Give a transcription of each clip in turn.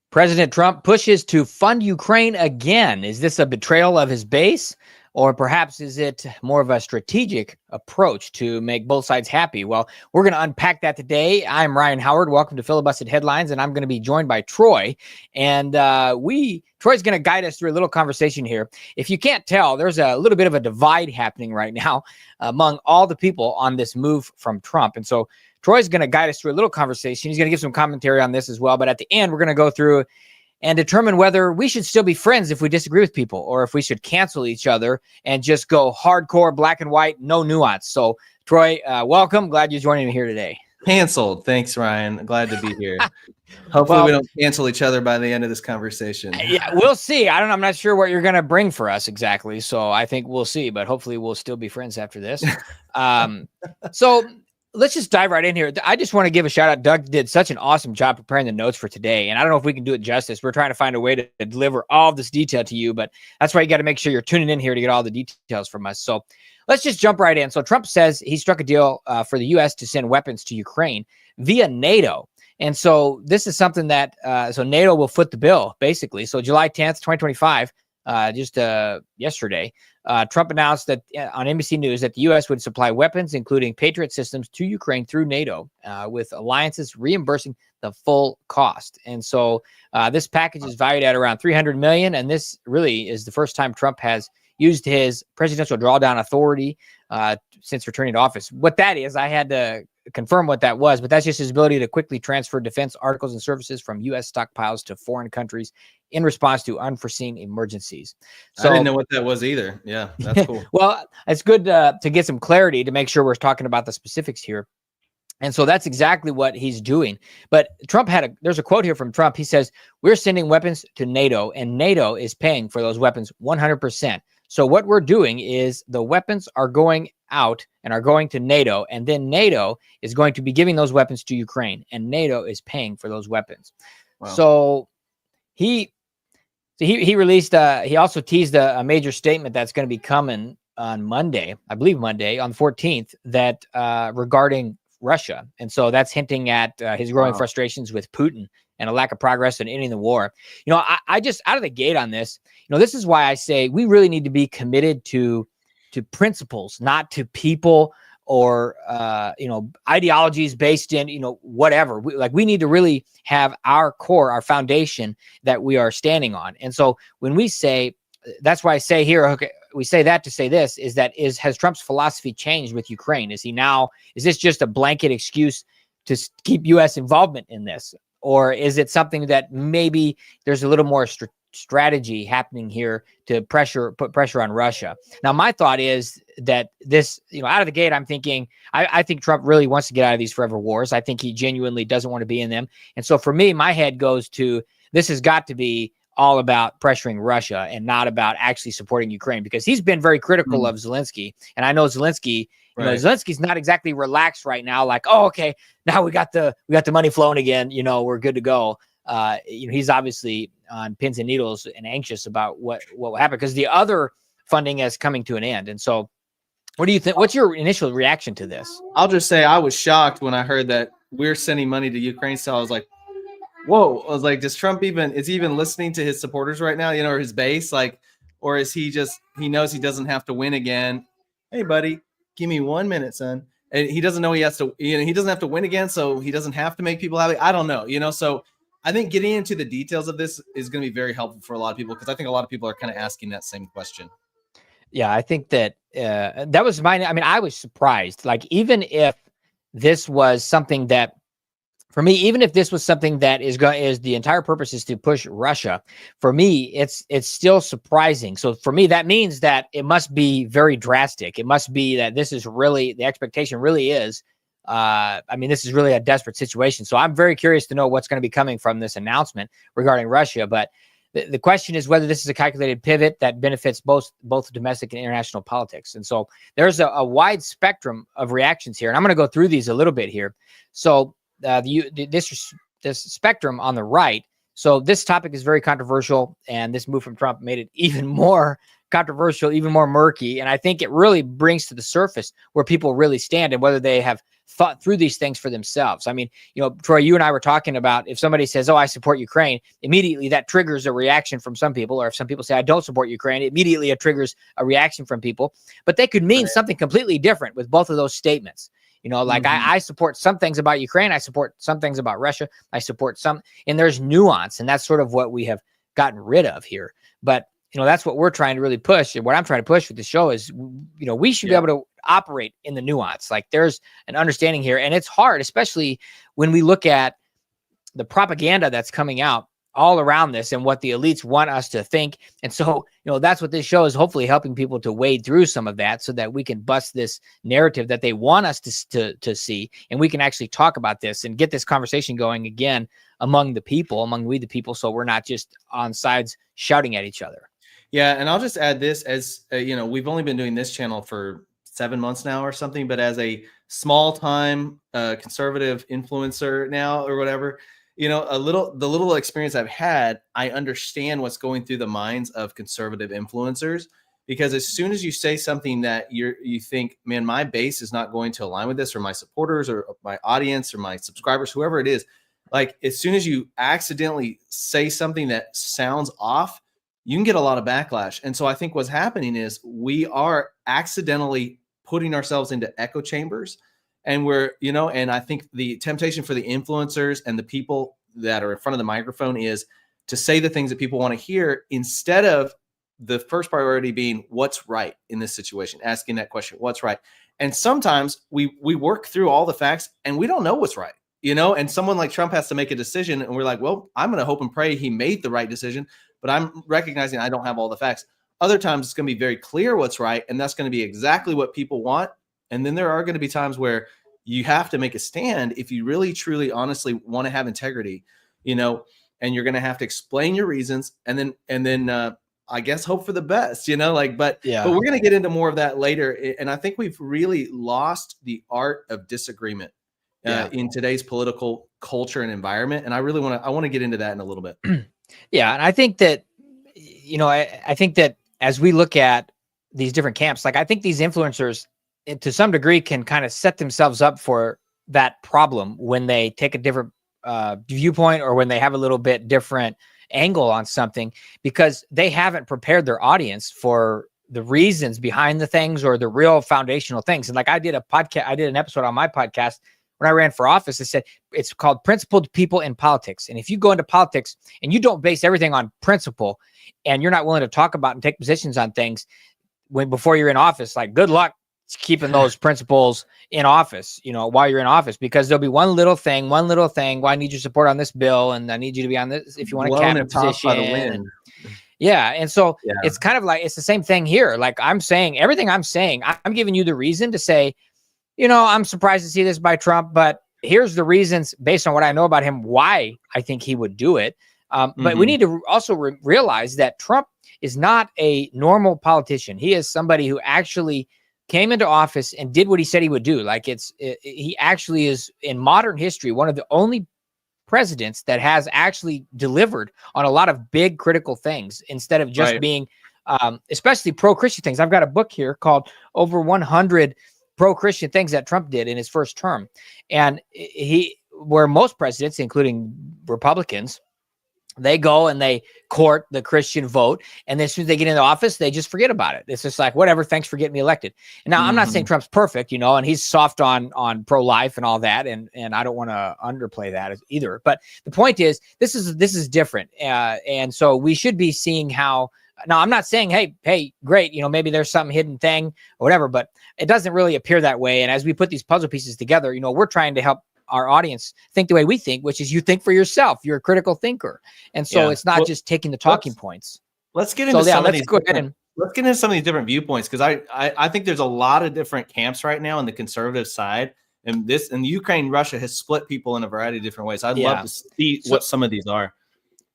President Trump pushes to fund Ukraine again. Is this a betrayal of his base? Or perhaps is it more of a strategic approach to make both sides happy? Well, we're going to unpack that today. I'm Ryan Howard. Welcome to Filibusted Headlines, and I'm going to be joined by Troy. And Troy's going to guide us through a little conversation here. If you can't tell, there's a little bit of a divide happening right now among all the people on this move from Trump. And so Troy's going to guide us through a little conversation. He's going to give some commentary on this as well. But at the end, we're going to go through and determine whether we should still be friends if we disagree with people, or if we should cancel each other and just go hardcore, black and white, no nuance. So, Troy, welcome. Glad you're joining me here today. Canceled. Thanks, Ryan. Glad to be here. Hopefully we don't cancel each other by the end of this conversation. Yeah, we'll see. I'm not sure what you're going to bring for us exactly. So I think we'll see, but hopefully we'll still be friends after this. So let's just dive right in here. I just want to give a shout out. Doug did such an awesome job preparing the notes for today. And I don't know if we can do it justice. We're trying to find a way to deliver all of this detail to you, but that's why you got to make sure you're tuning in here to get all the details from us. So let's just jump right in. So Trump says he struck a deal for the U.S. to send weapons to Ukraine via NATO. And so this is something that, so NATO will foot the bill, basically. So July 10th, 2025, just yesterday, Trump announced that on NBC News that the U.S. would supply weapons, including Patriot systems, to Ukraine through NATO, with alliances reimbursing the full cost. And so this package is valued at around $300 million. And this really is the first time Trump has used his presidential drawdown authority since returning to office. What that is, I had to confirm what that was, but that's just his ability to quickly transfer defense articles and services from U.S. stockpiles to foreign countries in response to unforeseen emergencies. So, I didn't know what that was either. Yeah, that's cool. Well, it's good to get some clarity to make sure we're talking about the specifics here. And so that's exactly what he's doing. But Trump there's a quote here from Trump. He says, "We're sending weapons to NATO, and NATO is paying for those weapons 100%. So what we're doing is the weapons are going out and are going to NATO, and then NATO is going to be giving those weapons to Ukraine, and NATO is paying for those weapons." Wow. So he released, he also teased a major statement that's going to be coming on Monday, I believe Monday, on the 14th, that regarding Russia. And so that's hinting at his growing frustrations with Putin and a lack of progress in ending the war. You know, I just, out of the gate on this, you know, this is why I say we really need to be committed to principles, not to people or, you know, ideologies based in, you know, whatever. We need to really have our core, our foundation that we are standing on. And so when we say, that's why I say here, okay, we say that to say this, has Trump's philosophy changed with Ukraine? Is this just a blanket excuse to keep U.S. involvement in this? Or is it something that maybe there's a little more strategy happening here to put pressure on Russia? Now, my thought is that this, you know, out of the gate, I'm thinking, I think Trump really wants to get out of these forever wars. I think he genuinely doesn't want to be in them. And so for me, my head goes to, this has got to be all about pressuring Russia and not about actually supporting Ukraine, because he's been very critical of Zelensky. And I know Zelensky, you know, Zelensky's not exactly relaxed right now. Like, oh, okay, now we got the money flowing again. You know, we're good to go. You know, he's obviously on pins and needles and anxious about what will happen, because the other funding is coming to an end. And so, what do you think? What's your initial reaction to this? I'll just say I was shocked when I heard that we're sending money to Ukraine. So I was like, whoa. I was like, does Trump is he even listening to his supporters right now, you know, or his base? Like, or is he knows he doesn't have to win again? Hey, buddy, give me 1 minute, son. And he doesn't know he has to, you know, he doesn't have to win again. So he doesn't have to make people happy. I don't know, you know, so I think getting into the details of this is going to be very helpful for a lot of people, because I think a lot of people are kind of asking that same question. Yeah, I think that that was I was surprised. Like, even if this was something that, for me, even if this was something that is the entire purpose is to push Russia, for me, it's still surprising. So for me, that means that it must be very drastic. It must be that this is really, the expectation really is, this is really a desperate situation. So I'm very curious to know what's going to be coming from this announcement regarding Russia. But the question is whether this is a calculated pivot that benefits both domestic and international politics. And so there's a wide spectrum of reactions here. And I'm going to go through these a little bit here. So this spectrum on the right. So this topic is very controversial, and this move from Trump made it even more controversial, even more murky. And I think it really brings to the surface where people really stand and whether they have thought through these things for themselves. I mean, Troy, you and I were talking about if somebody says, "Oh, I support Ukraine," immediately that triggers a reaction from some people. Or if some people say, "I don't support Ukraine," immediately it triggers a reaction from people. But they could mean something completely different with both of those statements. Like I support some things about Ukraine. I support some things about Russia. I support some, and there's nuance. And that's sort of what we have gotten rid of here. But, that's what we're trying to really push. And what I'm trying to push with the show is, we should be able to operate in the nuance. Like there's an understanding here, and it's hard, especially when we look at the propaganda that's coming out all around this and what the elites want us to think. And so, that's what this show is hopefully helping people to wade through some of that so that we can bust this narrative that they want us to see. And we can actually talk about this and get this conversation going again among the people. So we're not just on sides shouting at each other. Yeah. And I'll just add this as, we've only been doing this channel for 7 months now or something, but as a small time conservative influencer now or whatever, the little experience I've had, I understand what's going through the minds of conservative influencers, because as soon as you say something that you think, man, my base is not going to align with this, or my supporters or my audience or my subscribers, whoever it is, like as soon as you accidentally say something that sounds off, you can get a lot of backlash. And so I think what's happening is we are accidentally putting ourselves into echo chambers. And and I think the temptation for the influencers and the people that are in front of the microphone is to say the things that people want to hear, instead of the first priority being what's right in this situation, asking that question, what's right? And sometimes we work through all the facts and we don't know what's right, and someone like Trump has to make a decision. And we're like, well, I'm going to hope and pray he made the right decision, but I'm recognizing I don't have all the facts. Other times it's going to be very clear what's right, and that's going to be exactly what people want. And then there are going to be times where you have to make a stand if you really, truly, honestly want to have integrity, and you're going to have to explain your reasons, and then I guess hope for the best, but we're going to get into more of that later. And I think we've really lost the art of disagreement in today's political culture and environment. And I really want to get into that in a little bit. Yeah. And I think that, I think that as we look at these different camps, like I think these influencers to some degree can kind of set themselves up for that problem when they take a different viewpoint, or when they have a little bit different angle on something, because they haven't prepared their audience for the reasons behind the things or the real foundational things. And like I did an episode on my podcast when I ran for office. I said it's called Principled People in Politics. And if you go into politics and you don't base everything on principle, and you're not willing to talk about and take positions on things before you're in office, like good luck keeping those principles in office, while you're in office, because there'll be one little thing. Well, I need your support on this bill, and I need you to be on this if you want a cabinet position. Yeah. And so it's kind of like, it's the same thing here. Like I'm saying, everything I'm saying, I'm giving you the reason to say, I'm surprised to see this by Trump, but here's the reasons based on what I know about him, why I think he would do it. But we need to also realize that Trump is not a normal politician. He is somebody who actually came into office and did what he said he would do. Like he actually is, in modern history, one of the only presidents that has actually delivered on a lot of big critical things, instead of just being especially pro-Christian things. I've got a book here called Over 100 Pro-Christian Things that Trump did in his first term. And where most presidents, including Republicans, they go and they court the Christian vote, and then as soon as they get into office, they just forget about it. It's just like, whatever, thanks for getting me elected. And now I'm not saying Trump's perfect, and he's soft on pro-life and all that, and I don't want to underplay that either. But the point is, this is different, and so we should be seeing how. Now, I'm not saying, hey, great, maybe there's some hidden thing or whatever, but it doesn't really appear that way. And as we put these puzzle pieces together, we're trying to help our audience think the way we think, which is you think for yourself. You're a critical thinker. And so it's not just taking the talking points. Let's get into some of these. Let's get into some of these different viewpoints, because I think there's a lot of different camps right now on the conservative side. And Ukraine, Russia has split people in a variety of different ways. I'd love to see what some of these are.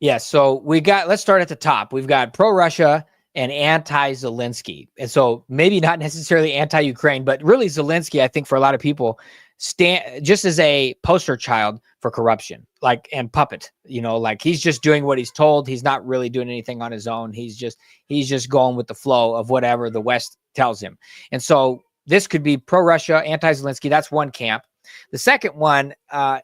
Yeah. So let's start at the top. We've got pro-Russia and anti-Zelensky. And so maybe not necessarily anti-Ukraine, but really Zelensky, I think for a lot of people, stand just as a poster child for corruption, and puppet, like he's just doing what he's told. He's not really doing anything on his own. He's just going with the flow of whatever the West tells him. And so this could be pro-Russia, anti-Zelensky. That's one camp. The second one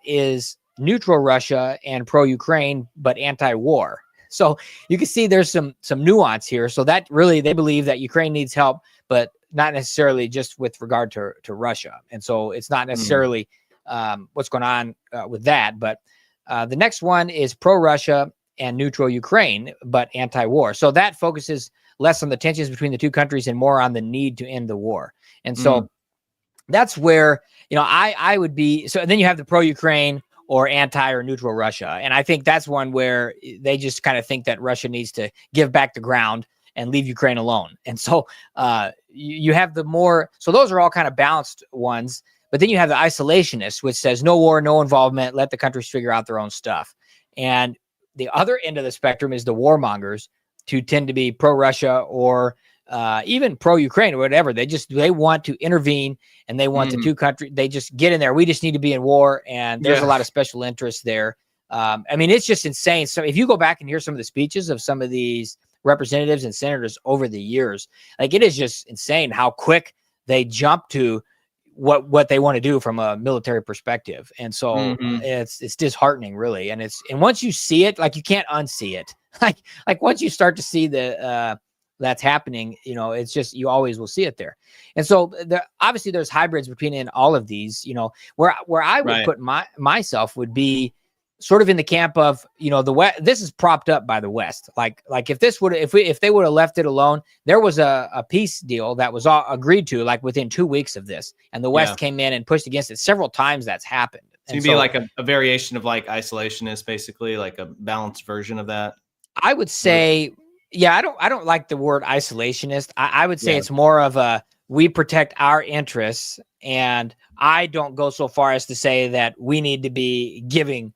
is neutral Russia and pro-Ukraine, but anti-war. So you can see there's some nuance here. So that really, they believe that Ukraine needs help, but not necessarily just with regard to Russia. And so it's not necessarily what's going on with that. But the next one is pro-Russia and neutral Ukraine, but anti-war. So that focuses less on the tensions between the two countries and more on the need to end the war. And so that's where, I would be. So then you have the pro-Ukraine or anti or neutral Russia. And I think that's one where they just kind of think that Russia needs to give back the ground and leave Ukraine alone. And so you have the more, so those are all kind of balanced ones. But then you have the isolationists, which says no war, no involvement, let the countries figure out their own stuff. And the other end of the spectrum is the warmongers, who tend to be pro-Russia or even pro-Ukraine or whatever. They want to intervene, and they want the two countries, they just get in there. We just need to be in war. And there's a lot of special interests there. I mean, it's just insane. So if you go back and hear some of the speeches of some of these representatives and senators over the years, like, it is just insane how quick they jump to what they want to do from a military perspective. And so it's disheartening, really. And once you see it, like, you can't unsee it. Like once you start to see that's happening, it's just, you always will see it there. And so obviously there's hybrids between in all of these, where I would put myself would be sort of in the camp of, the West. This is propped up by the West. Like if they would have left it alone, there was a peace deal that was all agreed to, like, within 2 weeks of this, and the West came in and pushed against it several times. That's happened. So you'd be like a variation of like isolationist, basically, like a balanced version of that. I would say, I don't like the word isolationist. I would say it's more of a, we protect our interests, and I don't go so far as to say that we need to be giving,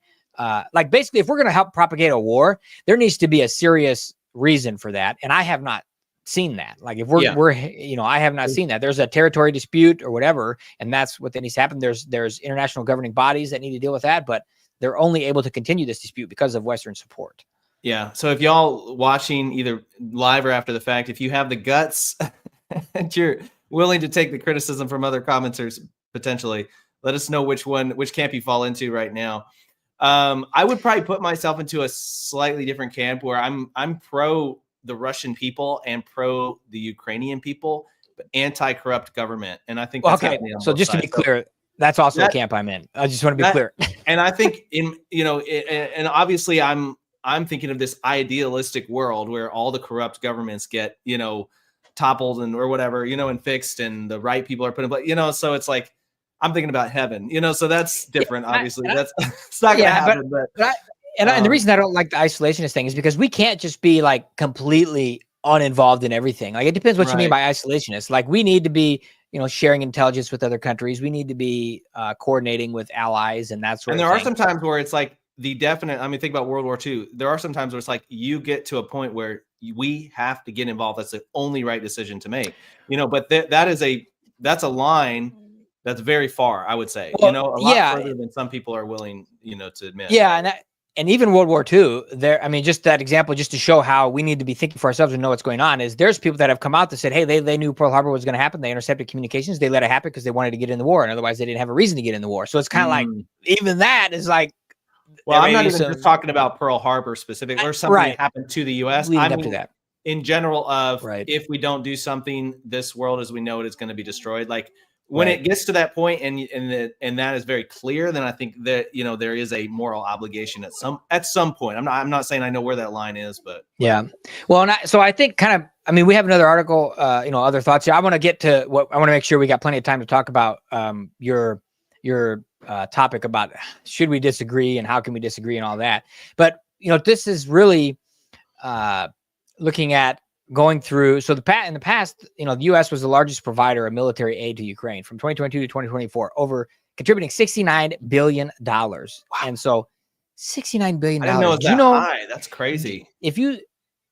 like, basically, if we're going to help propagate a war, there needs to be a serious reason for that. And I have not seen that. Like, if we're I have not seen that. There's a territory dispute or whatever, and that's what needs to happen. There's international governing bodies that need to deal with that, but they're only able to continue this dispute because of Western support. Yeah. So if y'all watching either live or after the fact, if you have the guts and you're willing to take the criticism from other commenters, potentially, let us know which camp you fall into right now. I would probably put myself into a slightly different camp, where I'm pro the Russian people and pro the Ukrainian people, but anti-corrupt government. And I think that's happening on so both just sides. To be clear, that's also the camp I'm in. I just want to be clear. And I think and obviously I'm thinking of this idealistic world where all the corrupt governments get, toppled or whatever, and fixed, and the right people are put in place, so it's like, I'm thinking about heaven, so that's different. Obviously, that's it's not going to happen. And the reason I don't like the isolationist thing is because we can't just be like completely uninvolved in everything. Like, it depends what you mean by isolationist. Like, we need to be, sharing intelligence with other countries. We need to be coordinating with allies and that sort of thing. And there are some times where it's like the definite, think about World War II. There are some times where it's like you get to a point where we have to get involved. That's the only right decision to make, but that's a line that's very far, I would say, a lot further than some people are willing, to admit. Yeah. And even World War II, just that example, just to show how we need to be thinking for ourselves and know what's going on, is there's people that have come out that said, hey, they knew Pearl Harbor was going to happen. They intercepted communications. They let it happen because they wanted to get in the war. And otherwise they didn't have a reason to get in the war. So it's kind of like, even that is like, well, I'm not even just talking about Pearl Harbor specifically, or something that happened to the U.S. Leading up to that. In general of, if we don't do something, this world as we know it is going to be destroyed. Like, when it gets to that point and that is very clear, then I think that, there is a moral obligation at some point. I'm not saying I know where that line is, but well, so I think we have another article, other thoughts here. I want to get to what I want to make sure we got plenty of time to talk about your topic about should we disagree and how can we disagree and all that. But, this is really looking at going through. So in the past, the U.S. was the largest provider of military aid to Ukraine from 2022 to 2024, contributing $69 billion. Wow. And so $69 billion. I didn't know it was high. That's crazy. If you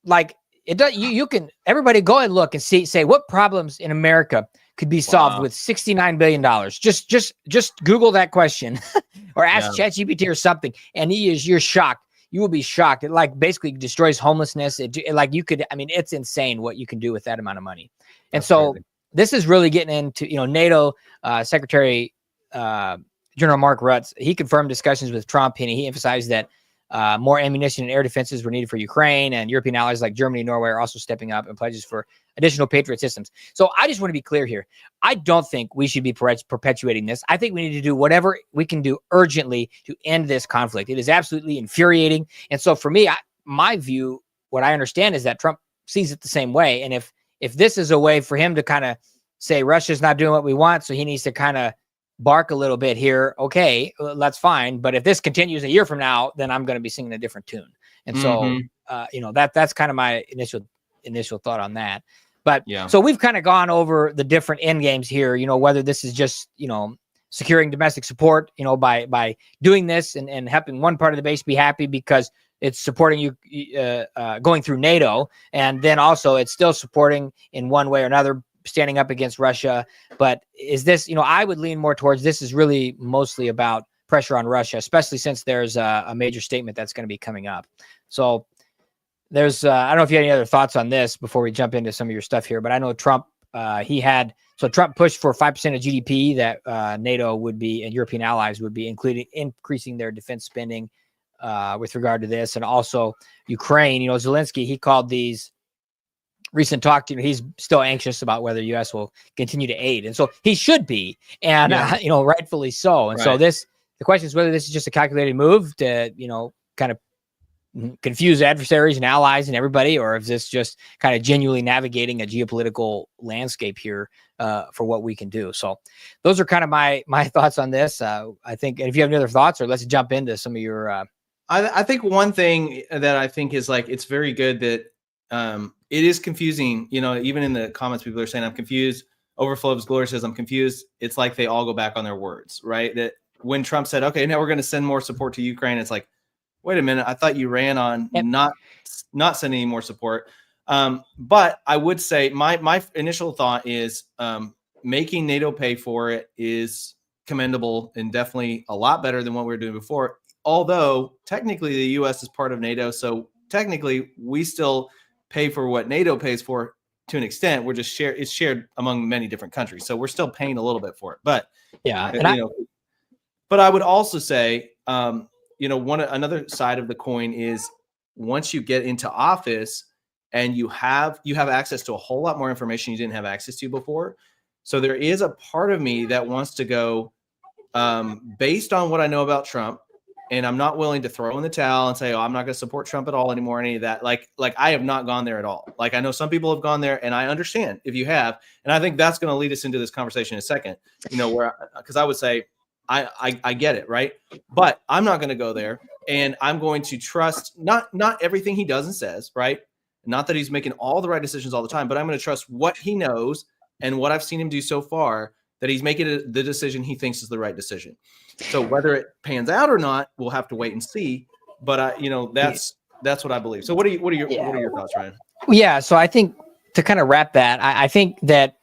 like it, does you can everybody go and look and say what problems in America could be solved with $69 billion. Just Google that question or ask ChatGPT or something. And you're shocked. You will be shocked. It basically destroys homelessness. It's insane what you can do with that amount of money. And so this is really getting into, NATO Secretary General Mark Rutz, he confirmed discussions with Trump, and he emphasized that more ammunition and air defenses were needed for Ukraine, and European allies like Germany and Norway are also stepping up and pledges for additional Patriot systems. So I just want to be clear here. I don't think we should be perpetuating this. I think we need to do whatever we can do urgently to end this conflict. It is absolutely infuriating. And so for me, my view, what I understand is that Trump sees it the same way. And if this is a way for him to kind of say Russia's not doing what we want, so he needs to kind of bark a little bit here, okay, that's fine. But if this continues a year from now, then I'm going to be singing a different tune. And so, that's kind of my initial thought on that. But so we've kind of gone over the different end games here, whether this is just, securing domestic support, by doing this and helping one part of the base be happy because it's supporting you going through NATO. And then also it's still supporting in one way or another, standing up against Russia. But is this, I would lean more towards this is really mostly about pressure on Russia, especially since there's a major statement that's going to be coming up. So there's, I don't know if you have any other thoughts on this before we jump into some of your stuff here, but I know Trump, Trump pushed for 5% of GDP that NATO would be and European allies would be increasing their defense spending with regard to this. And also Ukraine, Zelensky, he called these recent talk, he's still anxious about whether the U.S. will continue to aid. And so he should be, and, rightfully so. And so the question is whether this is just a calculated move to, kind of confuse adversaries and allies and everybody, or is this just kind of genuinely navigating a geopolitical landscape here for what we can do? So those are kind of my thoughts on this. I think, and if you have any other thoughts, or let's jump into some of your, I think one thing that I think is it's very good that, it is confusing, even in the comments, people are saying, I'm confused. Overflow of Glory says, I'm confused. It's like they all go back on their words, right? That when Trump said, okay, now we're going to send more support to Ukraine, it's like, wait a minute, I thought you ran on not sending any more support. But I would say my initial thought is making NATO pay for it is commendable and definitely a lot better than what we were doing before. Although technically the U.S. is part of NATO, so technically we still pay for what NATO pays for to an extent. We're just it's shared among many different countries. So we're still paying a little bit for it, but but I would also say, another side of the coin is once you get into office and you have access to a whole lot more information you didn't have access to before. So there is a part of me that wants to go based on what I know about Trump. And I'm not willing to throw in the towel and say, oh, I'm not going to support Trump at all anymore, any of that. Like I have not gone there at all. I know some people have gone there, and I understand if you have. And I think that's going to lead us into this conversation in a second, because I would say, I get it, right? But I'm not going to go there, and I'm going to trust not everything he does and says, right? Not that he's making all the right decisions all the time, but I'm going to trust what he knows and what I've seen him do so far, that he's making the decision he thinks is the right decision. So whether it pans out or not, we'll have to wait and see. But that's what I believe. So what are your thoughts, Ryan? Yeah. So I think to kind of wrap that, I think that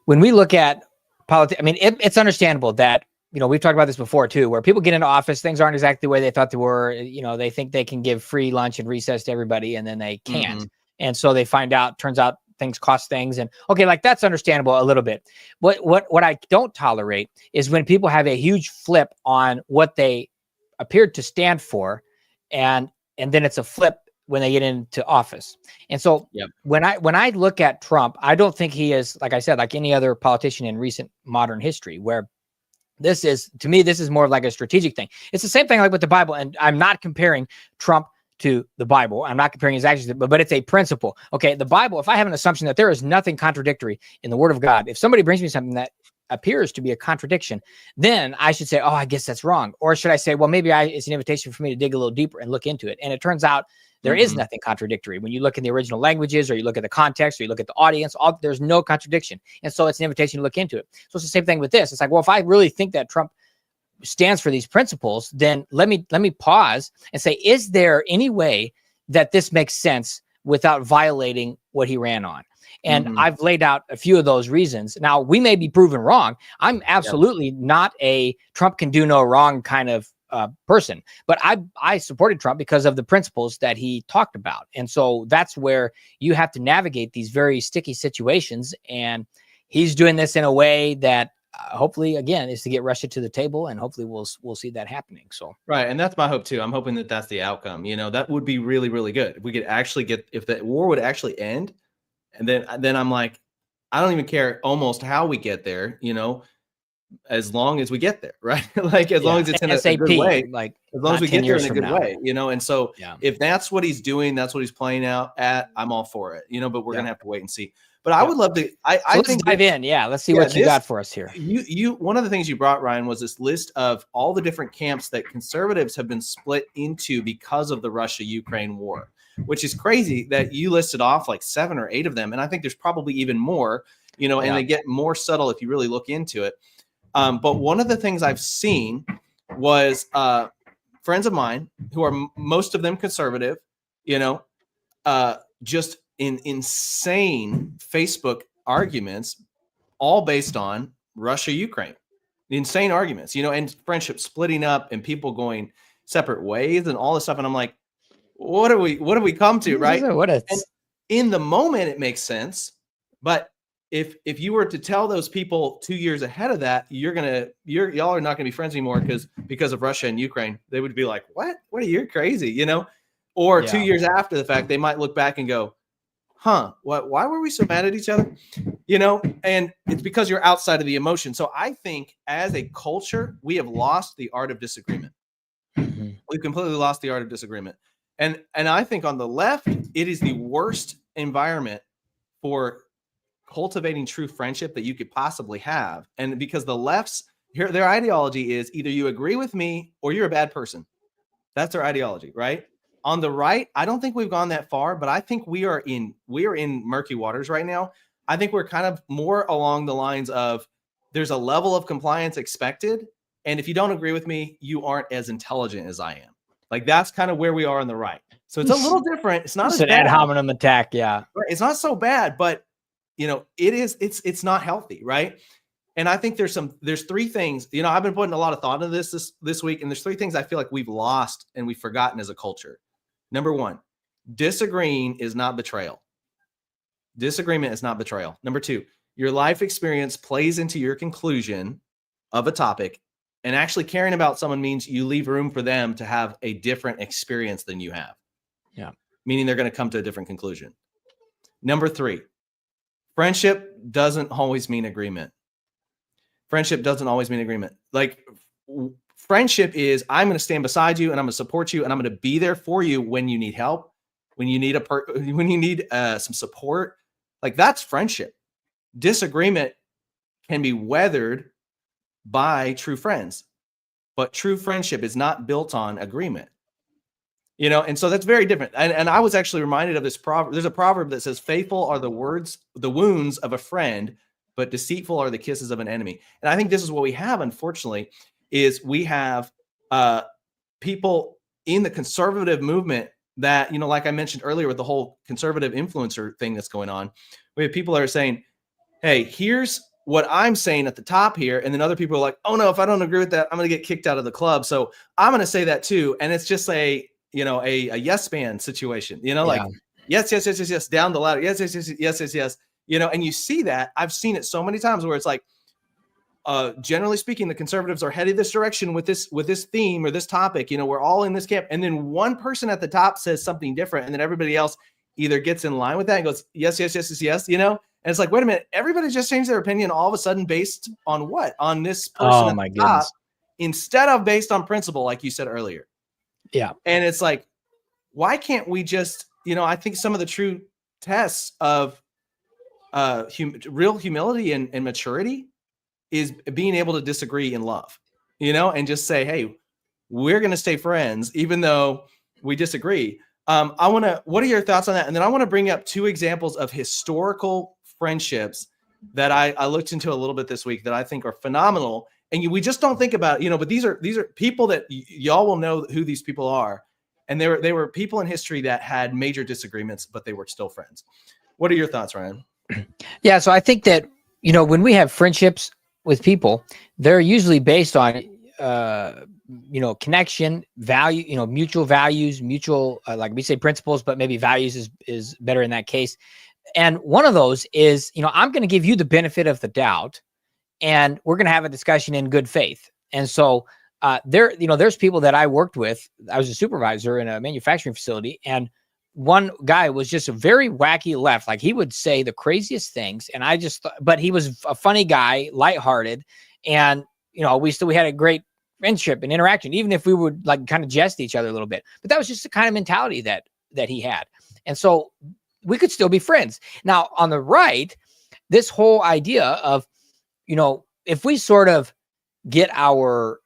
when we look at politics, I mean, it's understandable that, we've talked about this before too, where people get into office, things aren't exactly the way they thought they were. They think they can give free lunch and recess to everybody, and then they can't. And so they turns out things cost things, and okay, that's understandable a little bit. What I don't tolerate is when people have a huge flip on what they appeared to stand for, and then it's a flip when they get into office. And so when I look at Trump, I don't think he is, like I said, like any other politician in recent modern history, where this is more like a strategic thing. It's the same thing like with the Bible, and I'm not comparing Trump to the Bible. I'm not comparing his actions, but it's a principle. Okay, the Bible, if I have an assumption that there is nothing contradictory in the Word of God, if somebody brings me something that appears to be a contradiction, then I should say, oh, I guess that's wrong. Or should I say, well, maybe it's an invitation for me to dig a little deeper and look into it. And it turns out there is nothing contradictory. When you look in the original languages, or you look at the context, or you look at the audience, there's no contradiction. And so it's an invitation to look into it. So it's the same thing with this. It's like, well, if I really think that Trump stands for these principles, then let me pause and say, is there any way that this makes sense without violating what he ran on? And I've laid out a few of those reasons. Now, we may be proven wrong. I'm absolutely not a Trump can do no wrong kind of person, but I supported Trump because of the principles that he talked about. And so that's where you have to navigate these very sticky situations. And he's doing this in a way that hopefully, again, is to get Russia to the table, and hopefully we'll see that happening. So right, and that's my hope too. I'm hoping that that's the outcome. That would be really, really good if we could actually if the war would actually end, and then I'm like, I don't even care almost how we get there. As long as we get there, right? Like as long as it's in a good way, like as long as we get there in a good way, And so yeah. if that's what he's doing, that's what he's playing out at, I'm all for it, but we're gonna have to wait and see. But I would love to. I think dive in. Yeah, let's see what you got for us here. One of the things you brought, Ryan, was this list of all the different camps that conservatives have been split into because of the Russia-Ukraine war, which is crazy that you listed off like 7 or 8 of them, and I think there's probably even more. And they get more subtle if you really look into it. But one of the things I've seen was friends of mine who are most of them conservative, just in insane Facebook arguments, all based on Russia, Ukraine, insane arguments, and friendship splitting up and people going separate ways and all this stuff. And I'm like, what have we come to? Right. And in the moment, it makes sense. But if you were to tell those people 2 years ahead of that, y'all are not gonna be friends anymore because of Russia and Ukraine, they would be like, what are you crazy, or 2 years after the fact, they might look back and go, why were we so mad at each other? And it's because you're outside of the emotion. So I think as a culture, we have lost the art of disagreement. Mm-hmm. We've completely lost the art of disagreement. And I think on the left, it is the worst environment for cultivating true friendship that you could possibly have. And because the left's their ideology is either you agree with me or you're a bad person. That's their ideology, right? On the right, I don't think we've gone that far, but I think we are in murky waters right now. I think we're kind of more along the lines of there's a level of compliance expected. And if you don't agree with me, you aren't as intelligent as I am. Like that's kind of where we are on the right. So it's a little different. It's not as an ad hominem attack. Yeah. It's not so bad, but it's not healthy. Right. And I think there's 3 things, I've been putting a lot of thought into this week, and there's 3 things I feel like we've lost and we've forgotten as a culture. Number 1, disagreeing is not betrayal. Disagreement is not betrayal. Number 2, your life experience plays into your conclusion of a topic, and actually caring about someone means you leave room for them to have a different experience than you have. Yeah. Meaning they're going to come to a different conclusion. Number 3, friendship doesn't always mean agreement. Friendship doesn't always mean agreement. Like friendship is, I'm going to stand beside you and I'm going to support you and I'm going to be there for you when you need help, when you need some support. Like that's friendship. Disagreement can be weathered by true friends, but true friendship is not built on agreement. And so that's very different. And I was actually reminded of this proverb. There's a proverb that says, faithful are the wounds of a friend, but deceitful are the kisses of an enemy. And I think this is what we have, unfortunately, is we have people in the conservative movement that, like I mentioned earlier with the whole conservative influencer thing that's going on. We have people that are saying, hey, here's what I'm saying at the top here. And then other people are like, oh no, if I don't agree with that, I'm going to get kicked out of the club. So I'm going to say that too. And it's just a yes man situation, like yes, down the ladder. Yes. And you see that. I've seen it so many times where it's like, generally speaking, the conservatives are headed this direction with this theme or this topic. We're all in this camp. And then one person at the top says something different. And then everybody else either gets in line with that and goes, yes. And it's like, wait a minute, everybody just changed their opinion all of a sudden based on what? On this person at the top, instead of based on principle, like you said earlier. Yeah. And it's like, why can't we just, I think some of the true tests of real humility and maturity is being able to disagree in love, and just say, hey, we're going to stay friends, even though we disagree. What are your thoughts on that? And then I want to bring up 2 examples of historical friendships that I looked into a little bit this week that I think are phenomenal. And we just don't think about it, but these are people that y'all will know who these people are. And they were people in history that had major disagreements, but they were still friends. What are your thoughts, Ryan? Yeah. So I think that, when we have friendships with people, they're usually based on, connection, value, mutual values, like we say principles, but maybe values is better in that case. And one of those is, I'm going to give you the benefit of the doubt and we're going to have a discussion in good faith. And so there's people that I worked with. I was a supervisor in a manufacturing facility, and one guy was just a very wacky left. Like, he would say the craziest things, and I just but he was a funny guy, lighthearted, and we had a great friendship and interaction, even if we would like kind of jest each other a little bit. But that was just the kind of mentality that he had. And so we could still be friends. Now, on the right, this whole idea of, if we sort of get our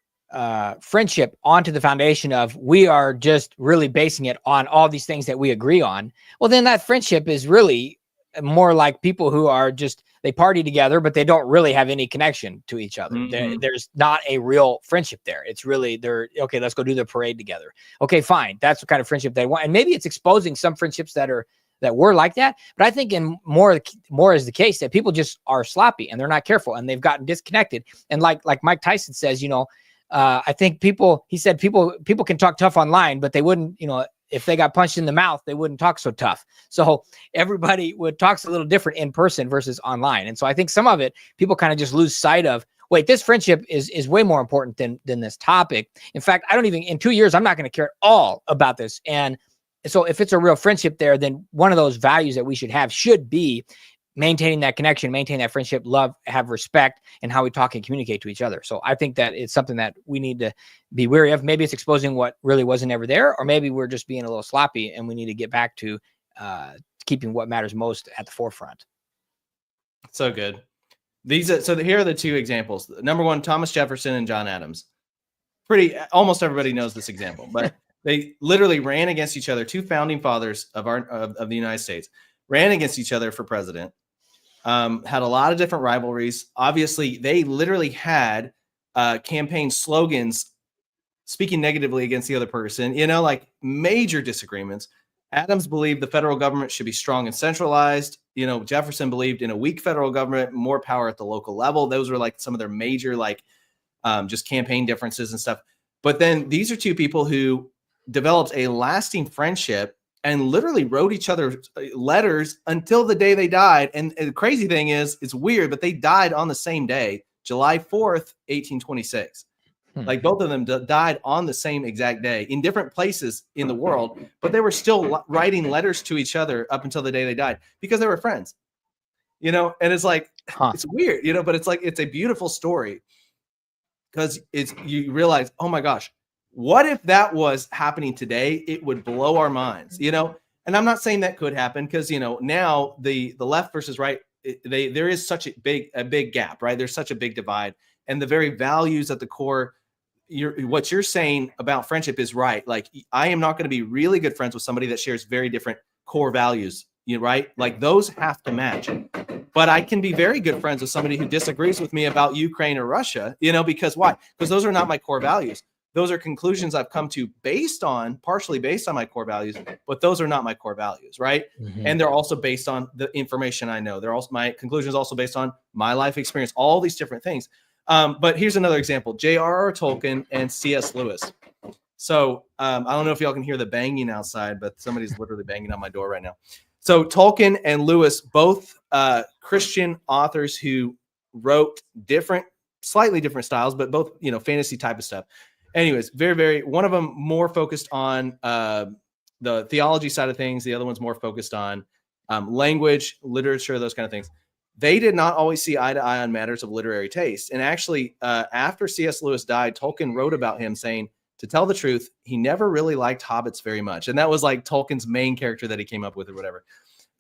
friendship onto the foundation of we are just really basing it on all these things that we agree on, well, then that friendship is really more like people who are just, they party together, but they don't really have any connection to each other. Mm-hmm. There's not a real friendship there. It's really, okay, let's go do the parade together. Okay, fine. That's the kind of friendship they want. And maybe it's exposing some friendships that were like that. But I think in more is the case that people just are sloppy and they're not careful and they've gotten disconnected. And like Mike Tyson says, I think people can talk tough online, but they wouldn't, if they got punched in the mouth, they wouldn't talk so tough. So everybody talks a little different in person versus online. And so I think some of it, people kind of just lose sight of, wait, this friendship is way more important than this topic. In fact, in 2 years, I'm not going to care at all about this. And so if it's a real friendship there, then one of those values that we should be maintaining that connection, maintain that friendship, love, have respect, and how we talk and communicate to each other. So I think that it's something that we need to be wary of. Maybe it's exposing what really wasn't ever there, or maybe we're just being a little sloppy and we need to get back to keeping what matters most at the forefront. So good. Here are the two examples. Number one, Thomas Jefferson and John Adams. Almost everybody knows this example, but they literally ran against each other. Two founding fathers of the United States ran against each other for president. Had a lot of different rivalries. Obviously, they literally had campaign slogans speaking negatively against the other person, like major disagreements. Adams believed the federal government should be strong and centralized. Jefferson believed in a weak federal government, more power at the local level. Those were like some of their major, just campaign differences and stuff. But then these are two people who developed a lasting friendship and literally wrote each other letters until the day they died. And the crazy thing is, it's weird, but they died on the same day, July 4th, 1826. Like, both of them died on the same exact day in different places in the world, but they were still writing letters to each other up until the day they died because they were friends, and it's like, it's weird, but it's like, it's a beautiful story because you realize, oh my gosh, what if that was happening today? It would blow our minds, and I'm not saying that could happen because, now the left versus right, there is such a big gap, right? There's such a big divide, and the very values at the core, what you're saying about friendship is right. Like, I am not going to be really good friends with somebody that shares very different core values, right? Like, those have to match. But I can be very good friends with somebody who disagrees with me about Ukraine or Russia, because why? Because those are not my core values. Those are conclusions I've come to partially based on my core values, but those are not my core values, right? Mm-hmm. And they're also based on the information I know. My conclusions also based on my life experience, all these different things. But here's another example: J.R.R. Tolkien and C.S. Lewis. So I don't know if y'all can hear the banging outside, but somebody's literally banging on my door right now. So Tolkien and Lewis, both Christian authors who wrote slightly different styles, but both, fantasy type of stuff. Anyways, very, very, one of them more focused on the theology side of things. The other one's more focused on language, literature, those kind of things. They did not always see eye to eye on matters of literary taste. And actually, after C.S. Lewis died, Tolkien wrote about him saying, to tell the truth, he never really liked hobbits very much. And that was like Tolkien's main character that he came up with or whatever.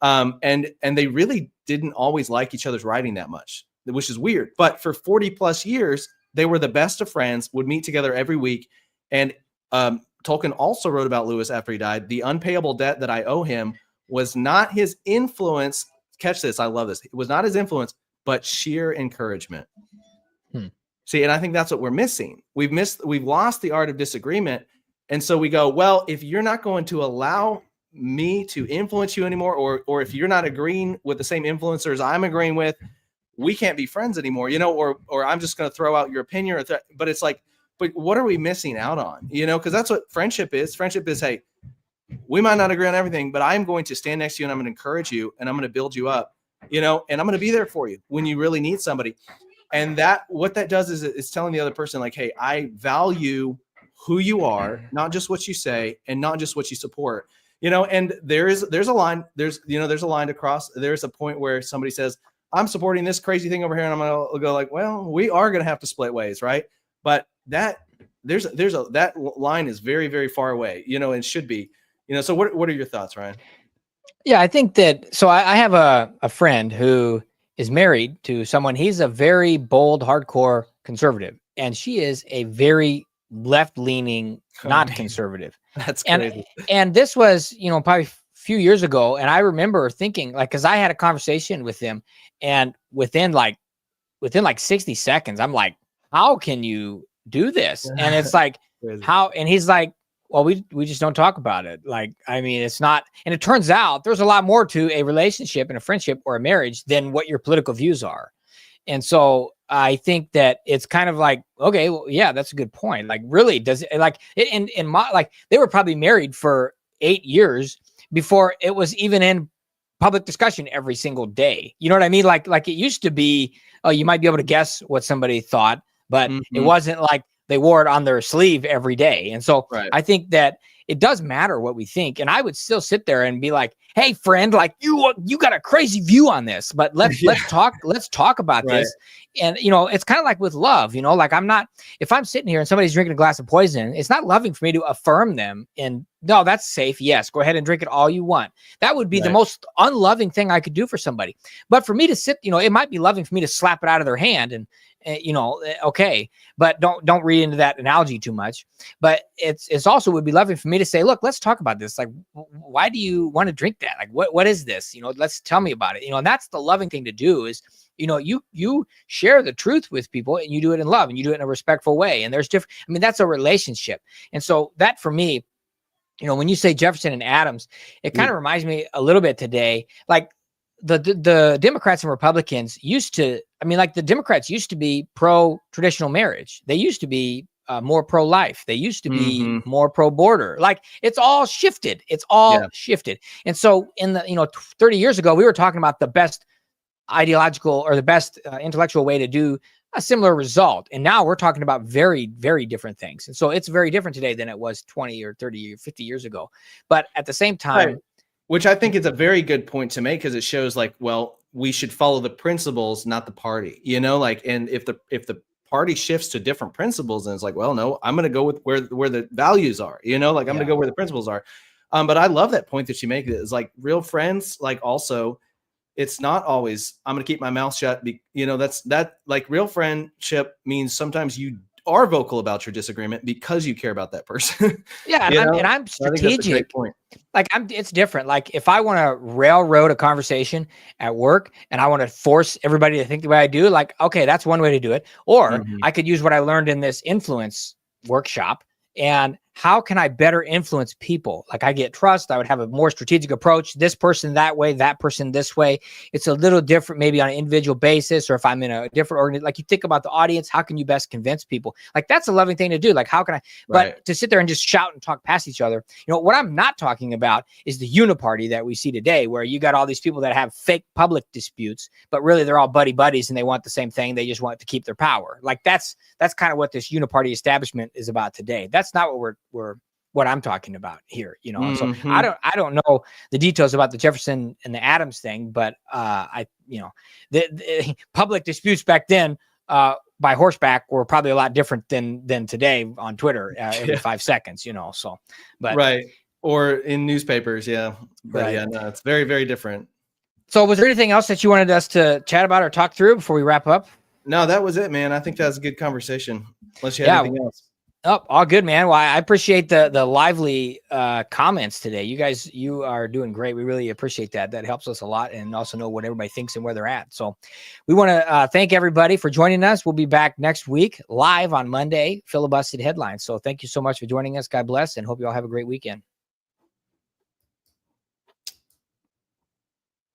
And they really didn't always like each other's writing that much, which is weird. But for 40 plus years, they were the best of friends, would meet together every week. And Tolkien also wrote about Lewis after he died. The unpayable debt that I owe him was not his influence. Catch this. I love this. It was not his influence, but sheer encouragement. See, and I think that's what we're missing. We've lost the art of disagreement. And so we go, well, if you're not going to allow me to influence you anymore, or if you're not agreeing with the same influencers I'm agreeing with, we can't be friends anymore, or I'm just going to throw out your opinion. But it's like, but what are we missing out on? Because that's what friendship is. Friendship is, hey, we might not agree on everything, but I'm going to stand next to you and I'm going to encourage you and I'm going to build you up, and I'm going to be there for you when you really need somebody. And that what that does is it's telling the other person like, hey, I value who you are, not just what you say and not just what you support. And there's a line, there's a line to cross. There's a point where somebody says, I'm supporting this crazy thing over here, and I'm gonna go like, well, we are gonna have to split ways, right? But that line is very, very far away, and should be, so what are your thoughts, Ryan? Yeah, I think that, so I have a friend who is married to someone, he's a very bold, hardcore conservative, and she is a very left-leaning, not conservative. That's crazy. And this was, probably a few years ago, and I remember thinking, like, because I had a conversation with them, and within like 60 seconds, I'm like, how can you do this? And it's like, how? And he's like, well, we just don't talk about it. Like, I mean, it's not, and it turns out there's a lot more to a relationship and a friendship or a marriage than what your political views are. And so I think that it's kind of like, okay, well, yeah, that's a good point. Like, really, does it, like, in my, like, they were probably married for 8 years before it was even in public discussion every single day. You know what I mean? Like it used to be, oh, you might be able to guess what somebody thought, but it wasn't like they wore it on their sleeve every day. And so I think that it does matter what we think. And I would still sit there and be like, hey, friend, like you got a crazy view on this, but let's talk about this. And, it's kind of like with love, like if I'm sitting here and somebody's drinking a glass of poison, it's not loving for me to affirm them and no, that's safe. Yes. Go ahead and drink it all you want. That would be the most unloving thing I could do for somebody. But for me to sit, it might be loving for me to slap it out of their hand and, okay, but don't read into that analogy too much. But it's also would be loving for me to say, look, let's talk about this. Like, why do you want to drink that? Like, what is this? Let's tell me about it. And that's the loving thing to do is, you share the truth with people and you do it in love and you do it in a respectful way. And there's different, that's a relationship. And so that for me, when you say Jefferson and Adams, it kind of reminds me a little bit today, like the Democrats and Republicans used to, like the Democrats used to be pro-traditional marriage. They used to be more pro-life. They used to be more pro-border. Like it's all shifted. It's all shifted. And so in the, 30 years ago, we were talking about the best ideological or the best intellectual way to do a similar result. And now we're talking about very, very different things. And so it's very different today than it was 20 or 30 or 50 years ago. But at the same time, which I think is a very good point to make, because it shows like, well, we should follow the principles, not the party, and if the party shifts to different principles, then it's like, well, no, I'm going to go with where the values are, I'm going to go where the principles are. But I love that point that you make. It's like real friends, like also, it's not always, I'm going to keep my mouth shut. That like real friendship means sometimes you are vocal about your disagreement because you care about that person. Yeah. And I'm strategic. Like it's different. Like if I want to railroad a conversation at work and I want to force everybody to think the way I do, like, okay, that's one way to do it. Or I could use what I learned in this influence workshop. And how can I better influence people? Like I get trust. I would have a more strategic approach. This person that way, that person this way. It's a little different maybe on an individual basis, or if I'm in a different organization, like you think about the audience, how can you best convince people? Like that's a loving thing to do. Like how can I, but to sit there and just shout and talk past each other, what I'm not talking about is the uniparty that we see today, where you got all these people that have fake public disputes, but really they're all buddies and they want the same thing. They just want to keep their power. Like that's kind of what this uniparty establishment is about today. That's not what I'm talking about here, So I don't know the details about the Jefferson and the Adams thing, but the public disputes back then by horseback were probably a lot different than today on Twitter every 5 seconds, So, but or in newspapers, but no, it's very, very different. So, was there anything else that you wanted us to chat about or talk through before we wrap up? No, that was it, man. I think that was a good conversation. Unless you have anything else. Oh, all good, man. Well, I appreciate the lively comments today. You are doing great. We really appreciate that. That helps us a lot, and also know what everybody thinks and where they're at. So we want to thank everybody for joining us. We'll be back next week live on Monday, Filibusted Headlines. So thank you so much for joining us. God bless, and hope you all have a great weekend.